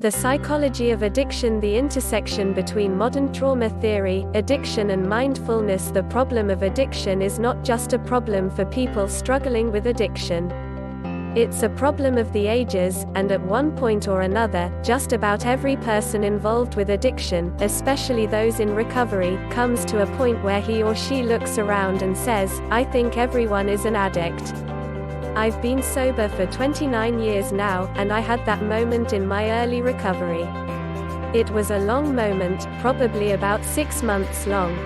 The Psychology of Addiction, the intersection between modern trauma theory, addiction and mindfulness. The problem of addiction is not just a problem for people struggling with addiction. It's a problem of the ages, and at one point or another, just about every person involved with addiction, especially those in recovery, comes to a point where he or she looks around and says, "I think everyone is an addict." I've been sober for 29 years now, and I had that moment in my early recovery. It was a long moment, probably about 6 months long.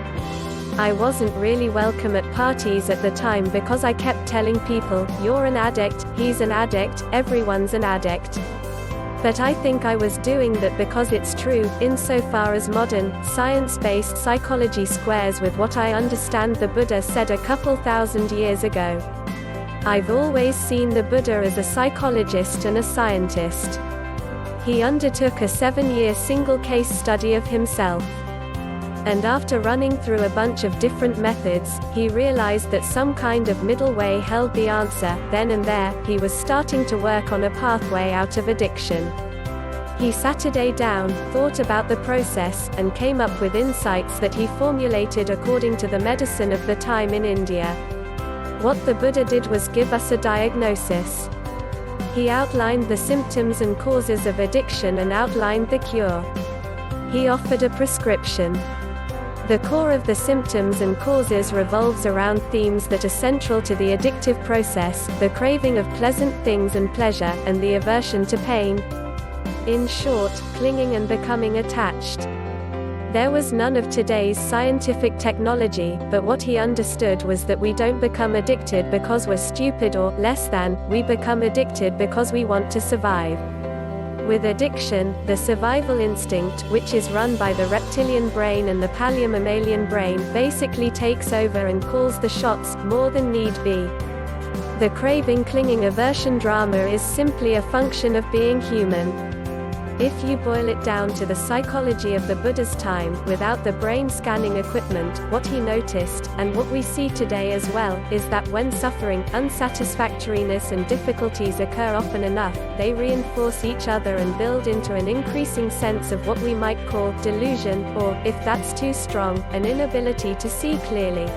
I wasn't really welcome at parties at the time because I kept telling people, "You're an addict, he's an addict, everyone's an addict." But I think I was doing that because it's true, insofar as modern, science-based psychology squares with what I understand the Buddha said a couple thousand years ago. I've always seen the Buddha as a psychologist and a scientist. He undertook a 7-year single case study of himself. And after running through a bunch of different methods, he realized that some kind of middle way held the answer. Then and there, he was starting to work on a pathway out of addiction. He sat a day down, thought about the process, and came up with insights that he formulated according to the medicine of the time in India. What the Buddha did was give us a diagnosis. He outlined the symptoms and causes of addiction and outlined the cure. He offered a prescription. The core of the symptoms and causes revolves around themes that are central to the addictive process: the craving of pleasant things and pleasure, and the aversion to pain. In short, clinging and becoming attached. There was none of today's scientific technology, but what he understood was that we don't become addicted because we're stupid or less than, we become addicted because we want to survive. With addiction, the survival instinct, which is run by the reptilian brain and the paleo-mammalian brain, basically takes over and calls the shots, more than need be. The craving, clinging, aversion drama is simply a function of being human. If you boil it down to the psychology of the Buddha's time, without the brain scanning equipment, what he noticed, and what we see today as well, is that when suffering, unsatisfactoriness and difficulties occur often enough, they reinforce each other and build into an increasing sense of what we might call delusion, or, if that's too strong, an inability to see clearly.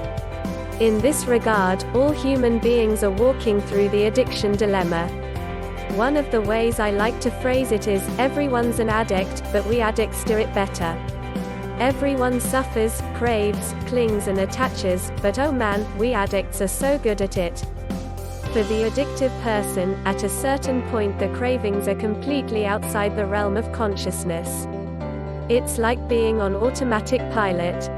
In this regard, all human beings are walking through the addiction dilemma. One of the ways I like to phrase it is, everyone's an addict, but we addicts do it better. Everyone suffers, craves, clings and attaches, but oh man, we addicts are so good at it. For the addictive person, at a certain point the cravings are completely outside the realm of consciousness. It's like being on automatic pilot.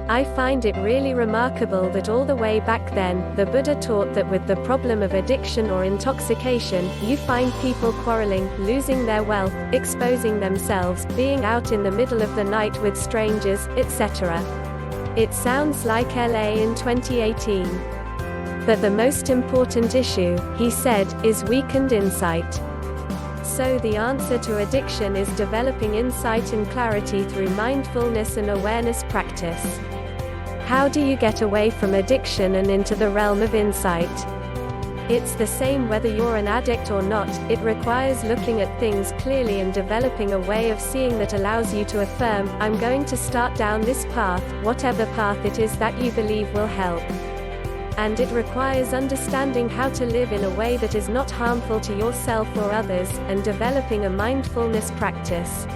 I find it really remarkable that all the way back then, the Buddha taught that with the problem of addiction or intoxication, you find people quarreling, losing their wealth, exposing themselves, being out in the middle of the night with strangers, etc. It sounds like LA in 2018. But the most important issue, he said, is weakened insight. So the answer to addiction is developing insight and clarity through mindfulness and awareness practice. How do you get away from addiction and into the realm of insight? It's the same whether you're an addict or not. It requires looking at things clearly and developing a way of seeing that allows you to affirm, "I'm going to start down this path, whatever path it is that you believe will help." And it requires understanding how to live in a way that is not harmful to yourself or others, and developing a mindfulness practice.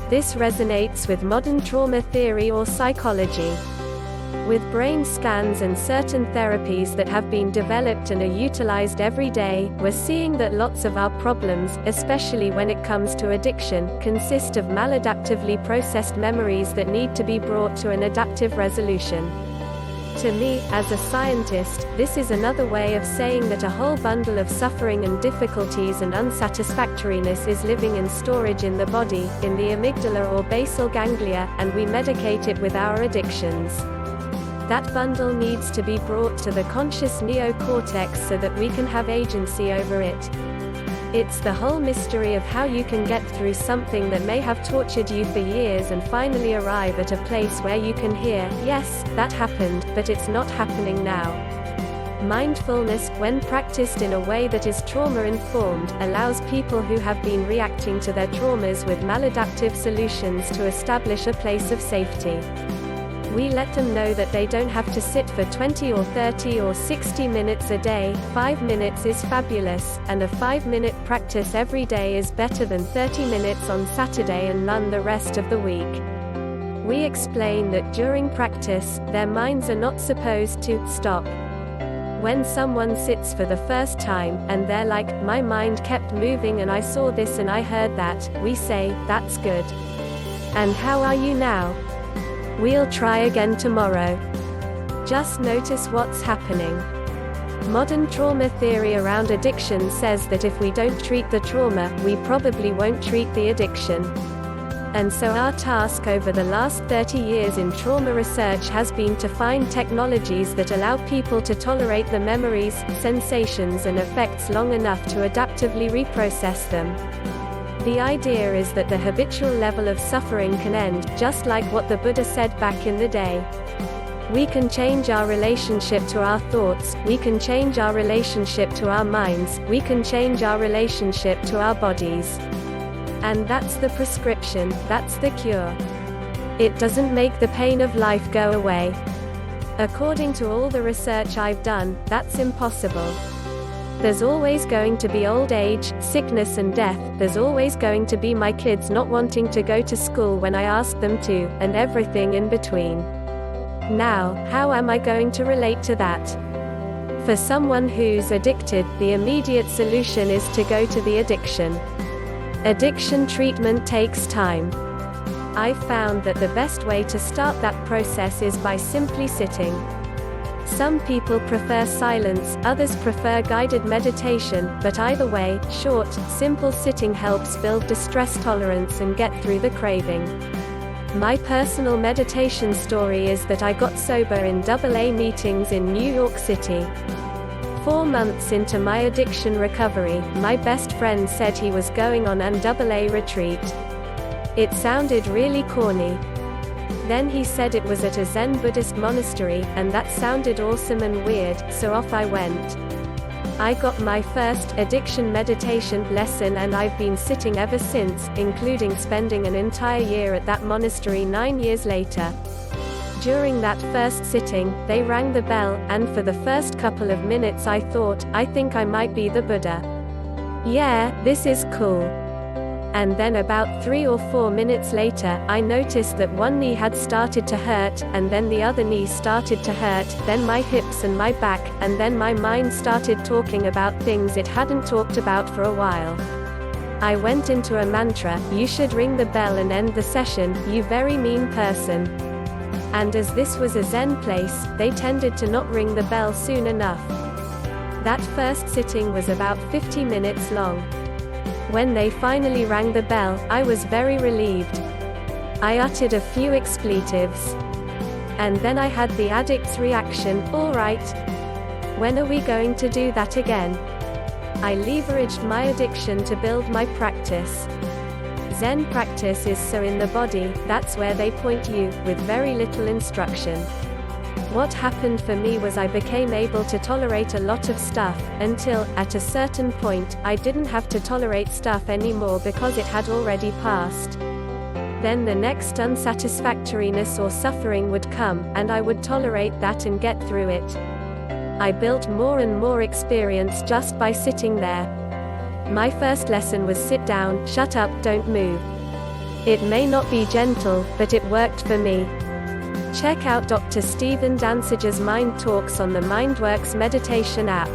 This resonates with modern trauma theory or psychology. With brain scans and certain therapies that have been developed and are utilized every day, we're seeing that lots of our problems, especially when it comes to addiction, consist of maladaptively processed memories that need to be brought to an adaptive resolution. To me, as a scientist, this is another way of saying that a whole bundle of suffering and difficulties and unsatisfactoriness is living in storage in the body, in the amygdala or basal ganglia, and we medicate it with our addictions. That bundle needs to be brought to the conscious neocortex so that we can have agency over it. It's the whole mystery of how you can get through something that may have tortured you for years and finally arrive at a place where you can hear, "Yes, that happened, but it's not happening now." Mindfulness, when practiced in a way that is trauma-informed, allows people who have been reacting to their traumas with maladaptive solutions to establish a place of safety. We let them know that they don't have to sit for 20 or 30 or 60 minutes a day. 5 minutes is fabulous, and a 5-minute practice every day is better than 30 minutes on Saturday and none the rest of the week. We explain that during practice, their minds are not supposed to stop. When someone sits for the first time, and they're like, "My mind kept moving and I saw this and I heard that," we say, "That's good. And how are you now? We'll try again tomorrow. Just notice what's happening." Modern trauma theory around addiction says that if we don't treat the trauma, we probably won't treat the addiction. And so our task over the last 30 years in trauma research has been to find technologies that allow people to tolerate the memories, sensations and effects long enough to adaptively reprocess them. The idea is that the habitual level of suffering can end, just like what the Buddha said back in the day. We can change our relationship to our thoughts, we can change our relationship to our minds, we can change our relationship to our bodies. And that's the prescription, that's the cure. It doesn't make the pain of life go away. According to all the research I've done, that's impossible. There's always going to be old age, sickness and death, there's always going to be my kids not wanting to go to school when I ask them to, and everything in between. Now, how am I going to relate to that? For someone who's addicted, the immediate solution is to go to the addiction. Addiction treatment takes time. I found that the best way to start that process is by simply sitting. Some people prefer silence, others prefer guided meditation, but either way, short, simple sitting helps build distress tolerance and get through the craving. My personal meditation story is that I got sober in AA meetings in New York City. 4 months into my addiction recovery, my best friend said he was going on an AA retreat. It sounded really corny. Then he said it was at a Zen Buddhist monastery, and that sounded awesome and weird, so off I went. I got my first addiction meditation lesson and I've been sitting ever since, including spending an entire year at that monastery 9 years later. During that first sitting, they rang the bell, and for the first couple of minutes I thought, I think I might be the Buddha. Yeah, this is cool. And then about 3 or 4 minutes later, I noticed that one knee had started to hurt, and then the other knee started to hurt, then my hips and my back, and then my mind started talking about things it hadn't talked about for a while. I went into a mantra, "You should ring the bell and end the session, you very mean person." And as this was a Zen place, they tended to not ring the bell soon enough. That first sitting was about 50 minutes long. When they finally rang the bell, I was very relieved. I uttered a few expletives. And then I had the addict's reaction, "All right. When are we going to do that again?" I leveraged my addiction to build my practice. Zen practice is so in the body, that's where they point you, with very little instruction. What happened for me was I became able to tolerate a lot of stuff, until, at a certain point, I didn't have to tolerate stuff anymore because it had already passed. Then the next unsatisfactoriness or suffering would come, and I would tolerate that and get through it. I built more and more experience just by sitting there. My first lesson was sit down, shut up, don't move. It may not be gentle, but it worked for me. Check out Dr. Stephen Danziger's Mind Talks on the MindWorks meditation app.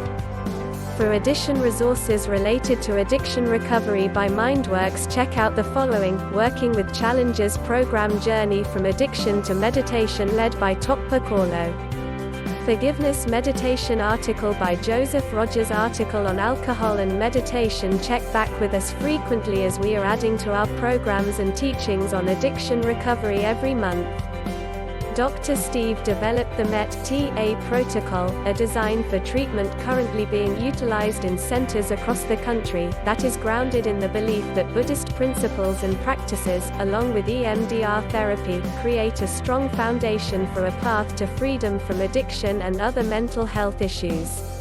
For addiction resources related to addiction recovery by MindWorks, check out the following: Working with Challenges Program Journey from Addiction to Meditation led by Tokpa Korlo. Forgiveness Meditation article by Joseph Rogers. Article on alcohol and meditation. Check back with us frequently as we are adding to our programs and teachings on addiction recovery every month. Dr. Steve developed the MET-TA protocol, a design for treatment currently being utilized in centers across the country, that is grounded in the belief that Buddhist principles and practices, along with EMDR therapy, create a strong foundation for a path to freedom from addiction and other mental health issues.